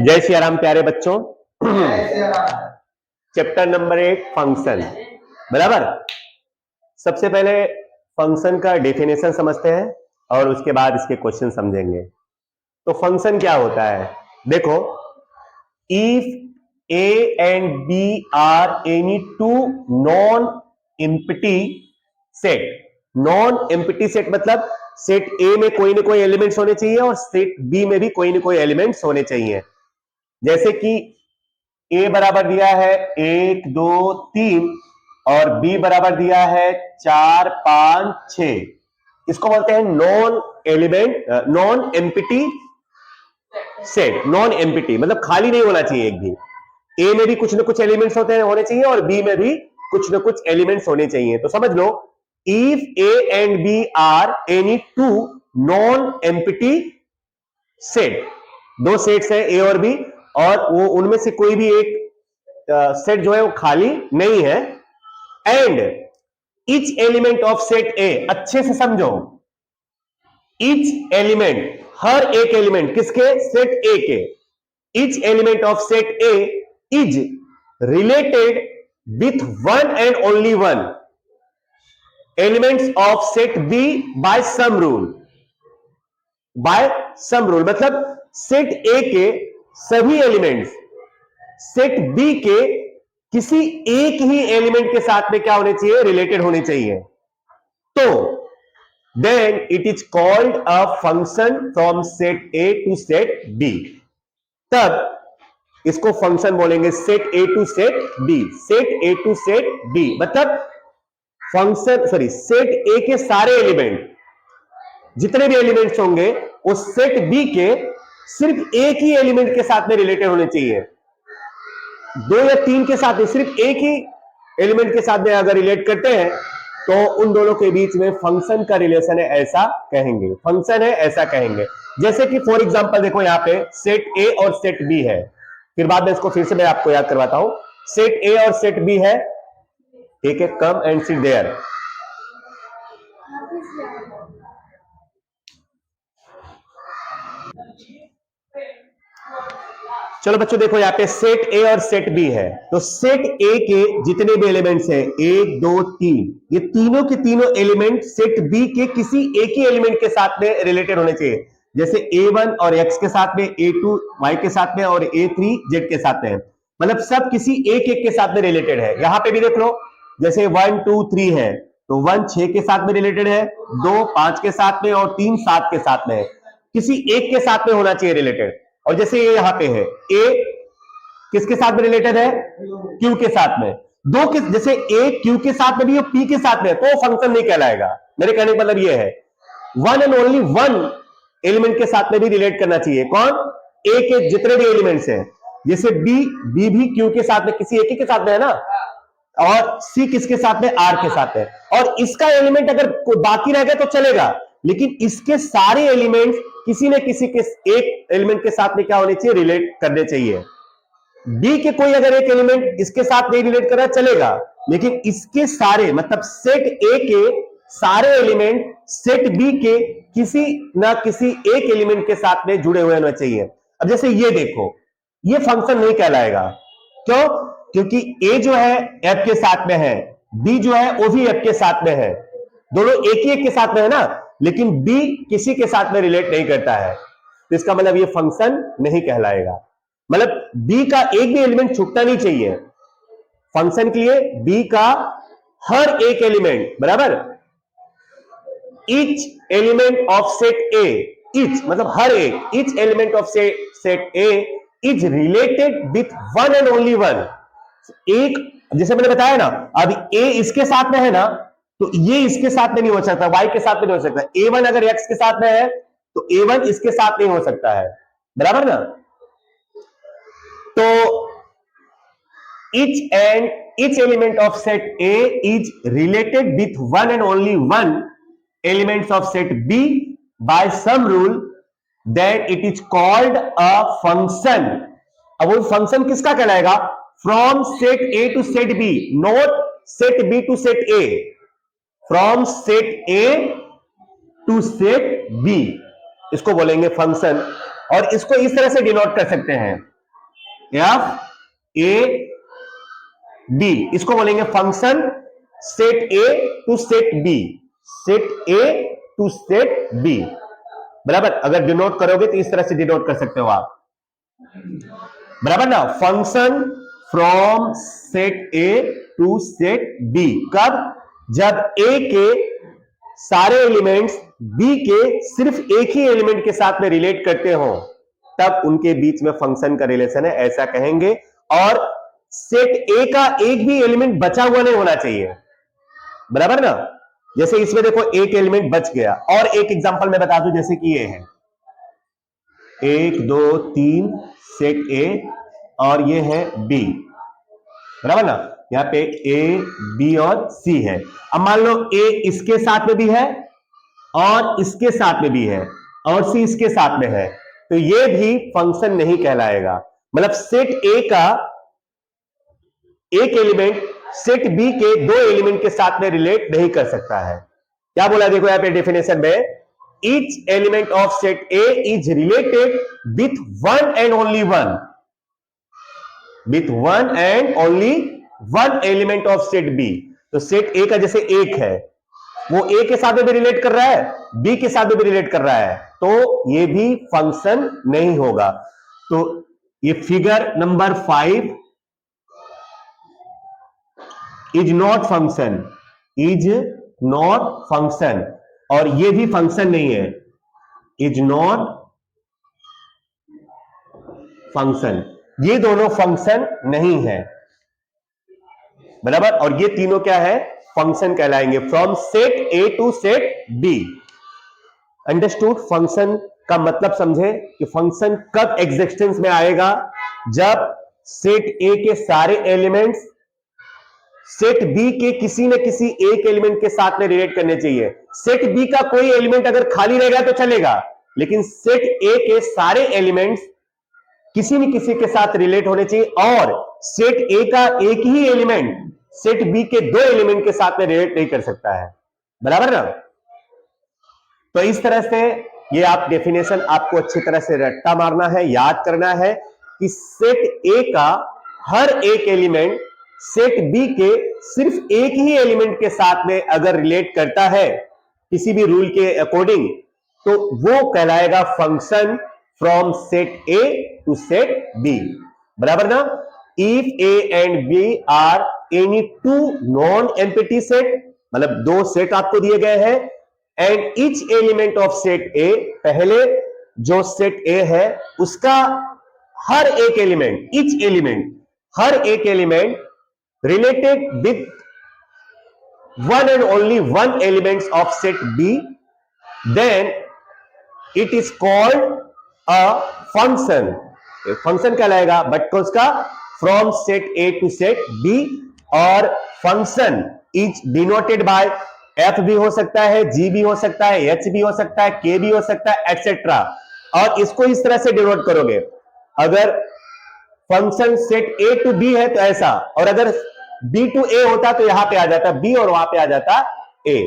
जय श्री राम प्यारे बच्चों। Chapter number 8 function. बराबर। सबसे पहले फंक्शन का डेफिनेशन समझते हैं और उसके बाद इसके क्वेश्चन समझेंगे। तो फंक्शन क्या होता है? देखो, if A and B are any two non empty set. Non empty set मतलब सेट ए में कोई ना कोई एलिमेंट्स होने चाहिए और सेट बी में भी कोई ना कोई एलिमेंट्स होने चाहिए। जैसे कि ए बराबर दिया है 1 2 3 और बी बराबर दिया है 4 5 6। इसको बोलते हैं non element, non empty set. Non empty मतलब खाली नहीं होना चाहिए एक भी। ए में भी कुछ ना कुछ एलिमेंट्स होने चाहिए और बी में भी कुछ ना कुछ एलिमेंट्स होने चाहिए। तो समझ लो, if A and B are any two non empty set. दो सेट्स हैं ए और बी और वो उनमें से कोई भी एक सेट जो है वो खाली नहीं है। And each element of set ए, अच्छे से समझो, ईच एलिमेंट, हर एक एलिमेंट किसके? सेट ए के। Each element of set A is related with one and only one elements of set B by some rule. By some rule मतलब set A के सभी elements set B के किसी एक ही element के साथ में क्या होने चाहिए? रिलेटेड होने चाहिए। तो then it is called a function from set A to set B. तब इसको फंक्शन बोलेंगे set A to set B. Set A to set B मतलब फंक्शन, सॉरी, सेट ए के सारे एलिमेंट, जितने भी एलिमेंट्स होंगे वो सेट बी के सिर्फ एक ही एलिमेंट के साथ में रिलेटेड होने चाहिए। दो या तीन के साथ में, सिर्फ एक ही एलिमेंट के साथ में अगर रिलेट करते हैं तो उन दोनों के बीच में फंक्शन का रिलेशन है, ऐसा कहेंगे। फंक्शन है ऐसा कहेंगे। जैसे कि फॉर एग्जांपल देखो, यहां पे सेट ए और सेट बी है। फिर बाद में इसको फिर से मैं आपको याद करवाता हूं। सेट ए और सेट बी है, ठीक है। Come and sit there. चलो बच्चों देखो, यहां पे सेट ए और सेट बी है। तो सेट ए के जितने भी एलिमेंट्स हैं, 1 2 3, ये तीनों के तीनों एलिमेंट सेट बी के किसी एक ही एलिमेंट के साथ में रिलेटेड होने चाहिए। जैसे A1 और X के साथ में, A2 Y के साथ में और A3 Z के साथ में, मतलब सब किसी एक एक के साथ में रिलेटेड है। यहां पे भी देख लो, जैसे 1 2 3 है तो 1 6 के साथ में रिलेटेड है, 2 5 के साथ में और 3 7 के साथ में है। किसी एक के साथ में होना चाहिए रिलेटेड। और जैसे ये यहां पे है, ए किसके साथ में रिलेटेड है? क्यू के साथ में। दो के, जैसे ए क्यू के साथ में भी और पी के साथ में, तो फंक्शन नहीं कहलाएगा। मेरे कहने का मतलब ये है, one and only one element के साथ में भी रिलेट करना चाहिए। कौन? ए के जितने भी एलिमेंट्स हैं। जैसे बी भी क्यू के साथ में किसी एक ही के साथ में है ना, और सी किसके साथ में? आर के साथ है। और इसका एलिमेंट अगर बाकी रह गया तो चलेगा, लेकिन इसके सारे एलिमेंट किसी न किसी के एक एलिमेंट के साथ में क्या होने चाहिए? रिलेट करने चाहिए। बी के कोई अगर एक एलिमेंट इसके साथ नहीं रिलेट कर रहा चलेगा, लेकिन इसके सारे मतलब सेट ए के सारे एलिमेंट सेट बी के किसी ना किसी एक एलिमेंट के साथ में जुड़े हुए होना चाहिए। अब जैसे ये देखो, ये फंक्शन नहीं कहलाएगा। क्यों? क्योंकि ए जो है एफ के साथ में है, बी जो है वो भी एफ के साथ में है, दोनों एक ही एक के साथ में है ना, लेकिन बी किसी के साथ में रिलेट नहीं करता है। तो इसका मतलब ये फंक्शन नहीं कहलाएगा। मतलब बी का एक भी एलिमेंट छूटना नहीं चाहिए। फंक्शन के लिए बी का हर एक एलिमेंट बराबर, each element of set A, each मतलब हर एक, each element of set A is related with one and only one. एक, जैसे मैंने बताया ना, अब ए इसके साथ में है ना, तो ये इसके साथ में नहीं हो सकता, वाई के साथ में नहीं हो सकता। A1 अगर एक्स के साथ में है तो A1 इसके साथ नहीं हो सकता है, बराबर ना। तो each element of set A is related with one and only one elements of set B by some rule, then it is called a function. अब वो फंक्शन किसका कहलाएगा? From set A to set B, not set B to set A, from set A to set B। इसको बोलेंगे function, और इसको इस तरह से डिनोट कर सकते हैं एफ ए बी, इसको बोलेंगे function set A to set B, set A to set B, बराबर। अगर डिनोट करोगे तो इस तरह से डिनोट कर सकते हो आप, बराबर ना। Function from set A to set B, कब? जब ए के सारे एलिमेंट्स बी के सिर्फ एक ही एलिमेंट के साथ में रिलेट करते हो, तब उनके बीच में फंक्शन का रिलेशन है, ऐसा कहेंगे। और सेट ए का एक भी एलिमेंट बचा हुआ नहीं होना चाहिए, बराबर ना। जैसे इसमें देखो एक एलिमेंट बच गया, और एक एग्जांपल मैं बता दूं, जैसे कि ये है 1 2 3 सेट ए और ये है बी, बराबर ना। यहां पे ए बी और सी है। अब मान लो ए इसके साथ में भी है और इसके साथ में भी है और सी इसके साथ में है, तो ये भी फंक्शन नहीं कहलाएगा। मतलब सेट ए का एक एलिमेंट सेट बी के दो एलिमेंट के साथ में रिलेट नहीं कर सकता है। क्या बोला देखो यहां पे डेफिनेशन में, each element of set A is related with one and only one, with one and only one element of set B. तो सेट ए का जैसे एक है, वो ए के साथ में भी रिलेट कर रहा है, बी के साथ में भी रिलेट कर रहा है, तो ये भी फंक्शन नहीं होगा। तो ये figure number 5 is not function, is not function, और ये भी फंक्शन नहीं है, इज नॉट फंक्शन। ये दोनों फंक्शन नहीं है, बराबर। और ये तीनों क्या है? फंक्शन कहलाएंगे, from set A to set B. Understood? Function का मतलब समझे कि फंक्शन कब एग्जिस्टेंस में आएगा? जब सेट ए के सारे एलिमेंट्स सेट बी के किसी न किसी एक एलिमेंट के साथ में रिलेट करने चाहिए। सेट बी का कोई एलिमेंट अगर खाली रहेगा तो चलेगा, लेकिन सेट ए के सारे एलिमेंट्स किसी न किसी के साथ रिलेट होने चाहिए, और सेट ए का एक ही एलिमेंट सेट बी के दो एलिमेंट के साथ में रिलेट नहीं कर सकता है, बराबर ना। तो इस तरह से ये आप डेफिनेशन आपको अच्छी तरह से रट्टा मारना है, याद करना है कि सेट ए का हर एक एलिमेंट सेट बी के सिर्फ एक ही एलिमेंट के साथ में अगर रिलेट करता है किसी भी रूल के अकॉर्डिंग, तो वो कहलाएगा function from set A to set B, बराबर ना। If A and B are any two non empty set, मतलब दो सेट आपको दिए गए हैं, and each element of set A, पहले जो सेट ए है उसका हर एक एलिमेंट, ईच एलिमेंट, हर एक element related with one and only one elements of set B, then it is called a function. Function कहलाएगा, बट उसका from set A to set B, और function is denoted by F भी हो सकता है, जी भी हो सकता है, एच भी हो सकता है, के भी हो सकता है, एक्सेट्रा। और इसको इस तरह से डिनोट करोगे, अगर function set A to B है तो ऐसा, और अगर बी टू ए होता तो यहां पे आ जाता बी और वहां पे आ जाता ए,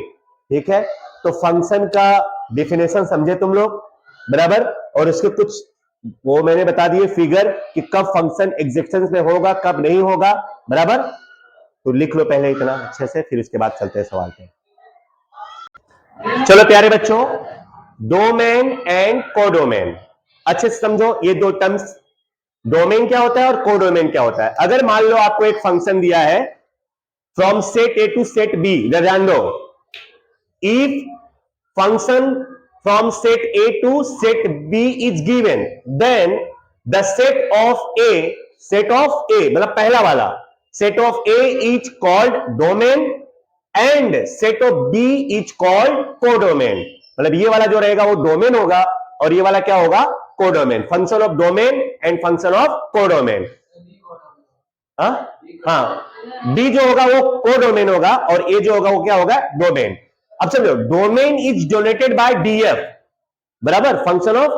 ठीक है। तो फंक्शन का डिफिनेशन समझे तुम लोग, बराबर। और इसके कुछ वो मैंने बता दिए फिगर कि कब फंक्शन एग्जिस्टेंस में होगा, कब नहीं होगा, बराबर। तो लिख लो पहले इतना अच्छे से, फिर उसके बाद चलते हैं सवाल पे। चलो प्यारे बच्चों, डोमेन एंड कोडोमेन अच्छे से समझो। ये दो टर्म्स, डोमेन क्या होता है और कोडोमेन क्या होता है। अगर मान लो आपको एक फंक्शन दिया है from set A to set B, ध्यान दो, if function from set A to set B is given, then the set of A मतलब पहला वाला set of A is called domain and set of B is called codomain. मतलब ये वाला जो रहेगा वो डोमेन होगा और ये वाला क्या होगा? Codomain. Function of domain and function of codomain. हाँ, डी जो होगा वो कोडोमेन होगा और ए जो होगा वो क्या होगा? डोमेन। अब समझो, domain is donated by DF, बराबर, function of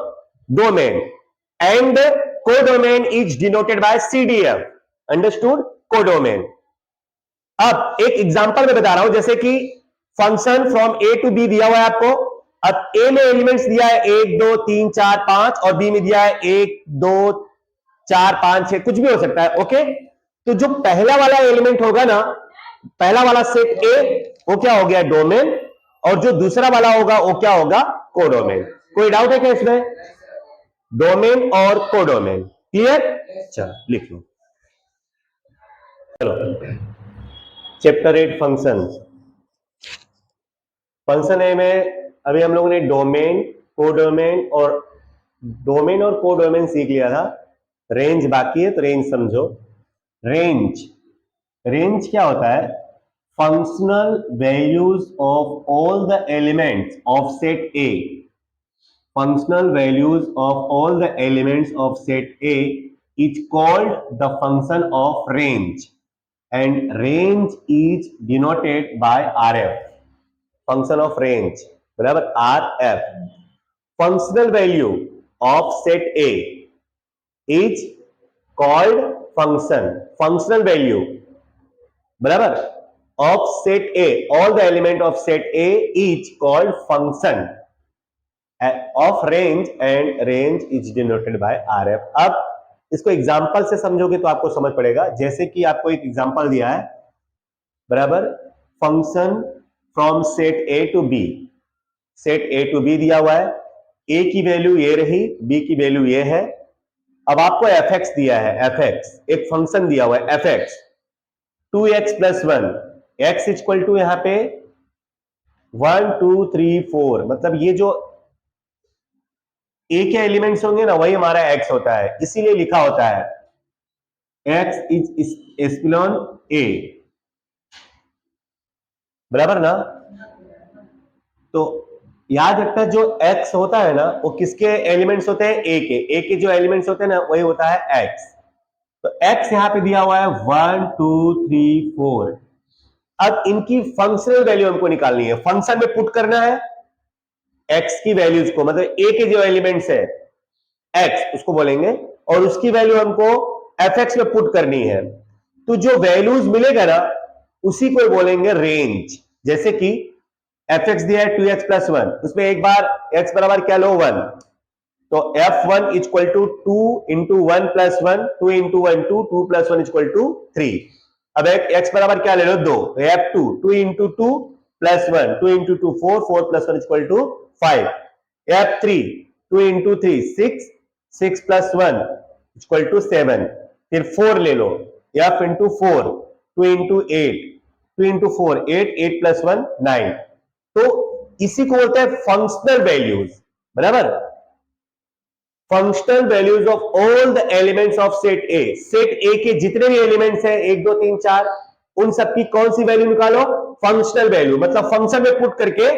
domain, and codomain is denoted by CDF, understood? Codomain. अब एक एग्जांपल में बता रहा हूं, जैसे कि function from A to B दिया हुआ है आपको, अब ए में एलिमेंट्स दिया है 1 2 3 4 5 और बी में दिया है 1 2 4 5 6, कुछ भी हो सकता है। ओके, तो जो पहला वाला एलिमेंट होगा ना, पहला वाला सेट ए, वो क्या हो गया, डोमेन, और जो दूसरा वाला होगा वो क्या होगा, कोडोमेन। कोई डाउट है क्या इसमें? डोमेन और कोडोमेन, क्लियर? चलो लिख लो। चलो चैप्टर 8 फंक्शन। फंक्शन ए में अभी हम लोगों ने डोमेन, डोमेन और कोडोमेन सीख लिया था। रेंज बाकी है, तो रेंज समझो। रेंज, रेंज क्या होता है? Functional values of all the elements of set A. Functional values of all the elements of set A is called the function of range, and range is denoted by RF. Function of range बराबर RF. Functional value of set A is called function. Functional value बराबर of set A, all the element of set A is called function of range, and range is denoted bye RF। अब इसको example से समझोगे तो आपको समझ पड़ेगा। जैसे कि आपको एक एग्जांपल दिया है बराबर, function from set A to B. Set A to B दिया हुआ है, ए की वैल्यू ये रही, बी की वैल्यू ये है। अब आपको fx दिया है, fx एक फंक्शन दिया हुआ है fx 2x + 1, x equal to यहां पे 1 2 3 4, मतलब ये जो ए के एलिमेंट्स होंगे ना वही हमारा x होता है, इसीलिए लिखा होता है x इज एप्सिलॉन a, बराबर ना। तो याद रखना जो x होता है ना वो किसके एलिमेंट्स होते हैं, a के जो एलिमेंट्स होते हैं ना वही होता है x। तो x यहां पे दिया हुआ है 1 2 3 4। अब इनकी फंक्शनल वैल्यू हमको निकालनी है, फंक्शन में पुट करना है x की वैल्यूज को, मतलब a के जो एलिमेंट्स है x उसको बोलेंगे, और उसकी वैल्यू हमको fx में पुट करनी है। तो जो वैल्यूज मिलेगा ना उसी को बोलेंगे रेंज। जैसे कि fx दिया है 2x + 1, उसमें एक बार x बराबर क्या लो 1, तो f1 = 2 × 1 + 1, 2 × 1 2, 2 + 1 = 3। अब x बराबर क्या ले लो 2, तो f2 2 × 2 + 1, 2 × 2 4, 4 + 1 = 5, f3 2 × 3 6, 6 + 1 = 7, फिर 4 ले लो, f × 4 2 × 8, 2 × 4 8, 8 + 1 9। तो इसी को बोलते हैं फंक्शनल वैल्यूज, बराबर। Functional values of all the elements of set A. Set A के जितने भी एलिमेंट्स हैं 1 2 3 4, उन सबकी कौन सी वैल्यू निकालो, फंक्शनल वैल्यू, मतलब फंक्शन में पुट करके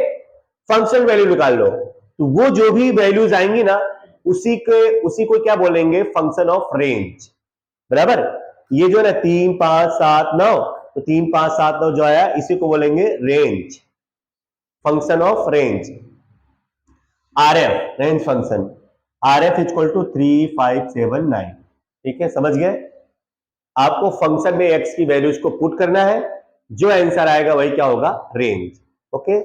फंक्शनल वैल्यू निकाल लो। तो वो जो भी वैल्यूज आएंगी ना उसी को क्या बोलेंगे, फंक्शन ऑफ रेंज, बराबर। ये जो है ना 3 5 7 9, तो 3 5 7 9 जो आया इसी को बोलेंगे range, function of range. RF range function, RF = 3 5 7 9। ठीक है, समझ गए? आपको फंक्शन में x की वैल्यूज को पुट करना है, जो आंसर आएगा वही क्या होगा, रेंज। ओके।